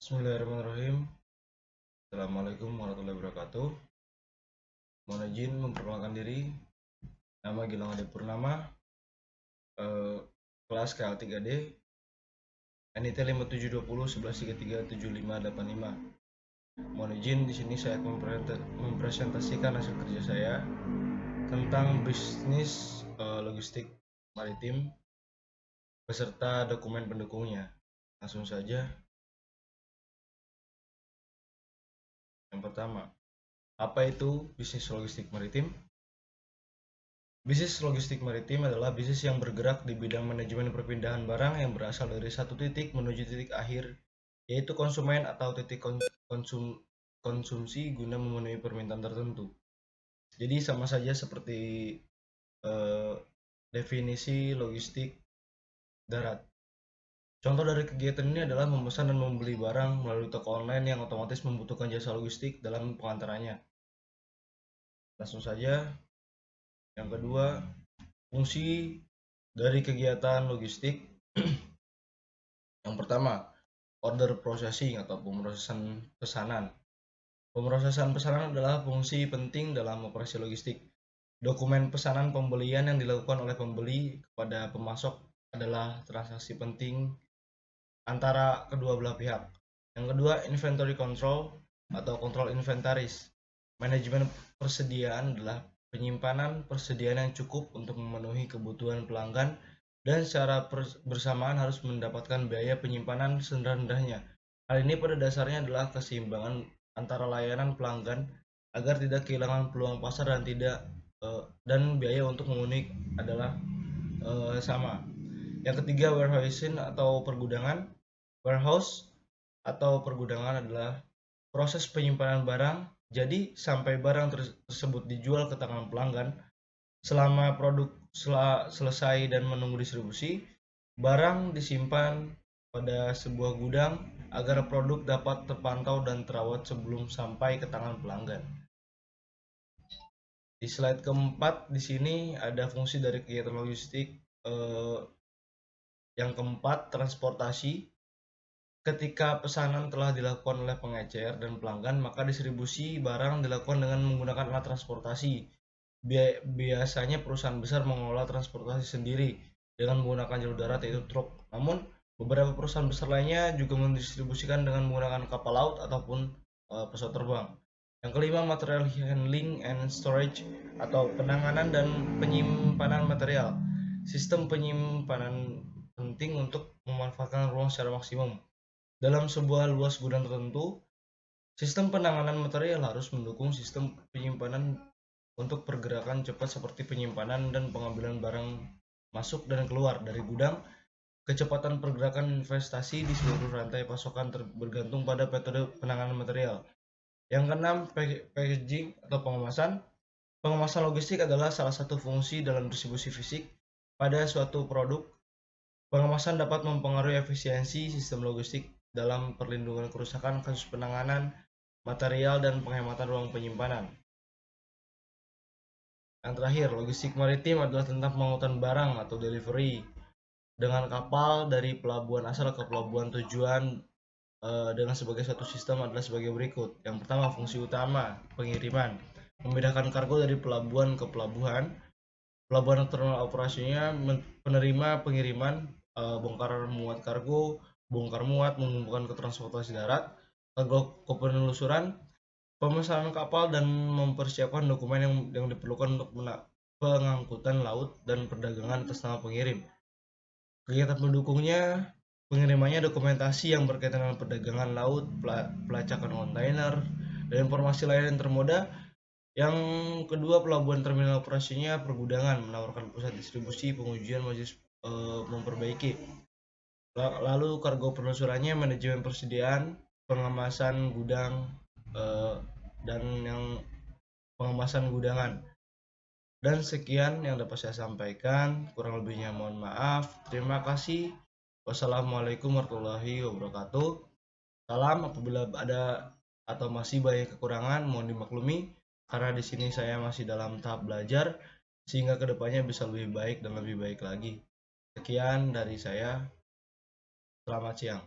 Bismillahirrahmanirrahim. Assalamualaikum warahmatullahi wabarakatuh. Mohon izin memperkenalkan diri. Nama Gilang Ade Purnama, kelas KL3D, NIT 572011337585. Mohon izin di sini saya akan mempresentasikan hasil kerja saya tentang bisnis logistik maritim beserta dokumen pendukungnya. Langsung saja. Yang pertama, apa itu bisnis logistik maritim? Bisnis logistik maritim adalah bisnis yang bergerak di bidang manajemen perpindahan barang yang berasal dari satu titik menuju titik akhir, yaitu konsumen atau titik konsumsi guna memenuhi permintaan tertentu. Jadi sama saja seperti definisi logistik darat. Contoh dari kegiatan ini adalah memesan dan membeli barang melalui toko online yang otomatis membutuhkan jasa logistik dalam pengantarannya. Langsung saja. Yang kedua, fungsi dari kegiatan logistik. Yang pertama, order processing atau pemrosesan pesanan. Pemrosesan pesanan adalah fungsi penting dalam operasi logistik. Dokumen pesanan pembelian yang dilakukan oleh pembeli kepada pemasok adalah transaksi penting antara kedua belah pihak. Yang kedua, inventory control atau kontrol inventaris. Manajemen persediaan adalah penyimpanan persediaan yang cukup untuk memenuhi kebutuhan pelanggan dan secara bersamaan harus mendapatkan biaya penyimpanan serendah-rendahnya. Hal ini pada dasarnya adalah keseimbangan antara layanan pelanggan agar tidak kehilangan peluang pasar dan biaya untuk memenuhi adalah sama. Yang ketiga, warehousing atau pergudangan. Warehouse atau pergudangan adalah proses penyimpanan barang. Jadi sampai barang tersebut dijual ke tangan pelanggan, selama produk selesai dan menunggu distribusi, barang disimpan pada sebuah gudang agar produk dapat terpantau dan terawat sebelum sampai ke tangan pelanggan. Di slide keempat di sini ada fungsi dari kegiatan logistik. Yang keempat, transportasi. Ketika pesanan telah dilakukan oleh pengecer dan pelanggan, maka distribusi barang dilakukan dengan menggunakan alat transportasi. Biasanya perusahaan besar mengelola transportasi sendiri dengan menggunakan jalur darat yaitu truk. Namun beberapa perusahaan besar lainnya juga mendistribusikan dengan menggunakan kapal laut ataupun pesawat terbang. Yang kelima, material handling and storage atau penanganan dan penyimpanan material. Sistem penyimpanan penting untuk memanfaatkan ruang secara maksimum. Dalam sebuah luas gudang tertentu, sistem penanganan material harus mendukung sistem penyimpanan untuk pergerakan cepat seperti penyimpanan dan pengambilan barang masuk dan keluar dari gudang. Kecepatan pergerakan investasi di seluruh rantai pasokan bergantung pada metode penanganan material. Yang keenam, packaging atau pengemasan. Pengemasan logistik adalah salah satu fungsi dalam distribusi fisik pada suatu produk. Pengemasan dapat mempengaruhi efisiensi sistem logistik dalam perlindungan kerusakan, kasus penanganan material, dan penghematan ruang penyimpanan. Yang terakhir, logistik maritim adalah tentang pengangkutan barang atau delivery dengan kapal dari pelabuhan asal ke pelabuhan tujuan dengan sebagai satu sistem adalah sebagai berikut. Yang pertama, fungsi utama pengiriman, membedakan kargo dari pelabuhan ke pelabuhan. Pelabuhan terminal operasinya penerima pengiriman, bongkar muat kargo, bongkar muat, mengumpulkan ke transportasi darat, kargo ke penelusuran, pemesanan kapal, dan mempersiapkan dokumen yang diperlukan untuk pengangkutan laut dan perdagangan atas nama pengirim. Kegiatan pendukungnya, pengirimannya dokumentasi yang berkaitan dengan perdagangan laut, pelacakan kontainer, dan informasi lain yang termoda. Yang kedua, pelabuhan terminal operasinya pergudangan, menawarkan pusat distribusi, pengujian, memperbaiki. Lalu kargo penelusurannya manajemen persediaan, pengemasan gudang, dan yang pengemasan gudangan. Dan sekian yang dapat saya sampaikan, kurang lebihnya mohon maaf. Terima kasih. Wassalamualaikum warahmatullahi wabarakatuh. Salam, apabila ada atau masih banyak kekurangan mohon dimaklumi karena di sini saya masih dalam tahap belajar sehingga kedepannya bisa lebih baik dan lebih baik lagi. Sekian dari saya. Selamat siang.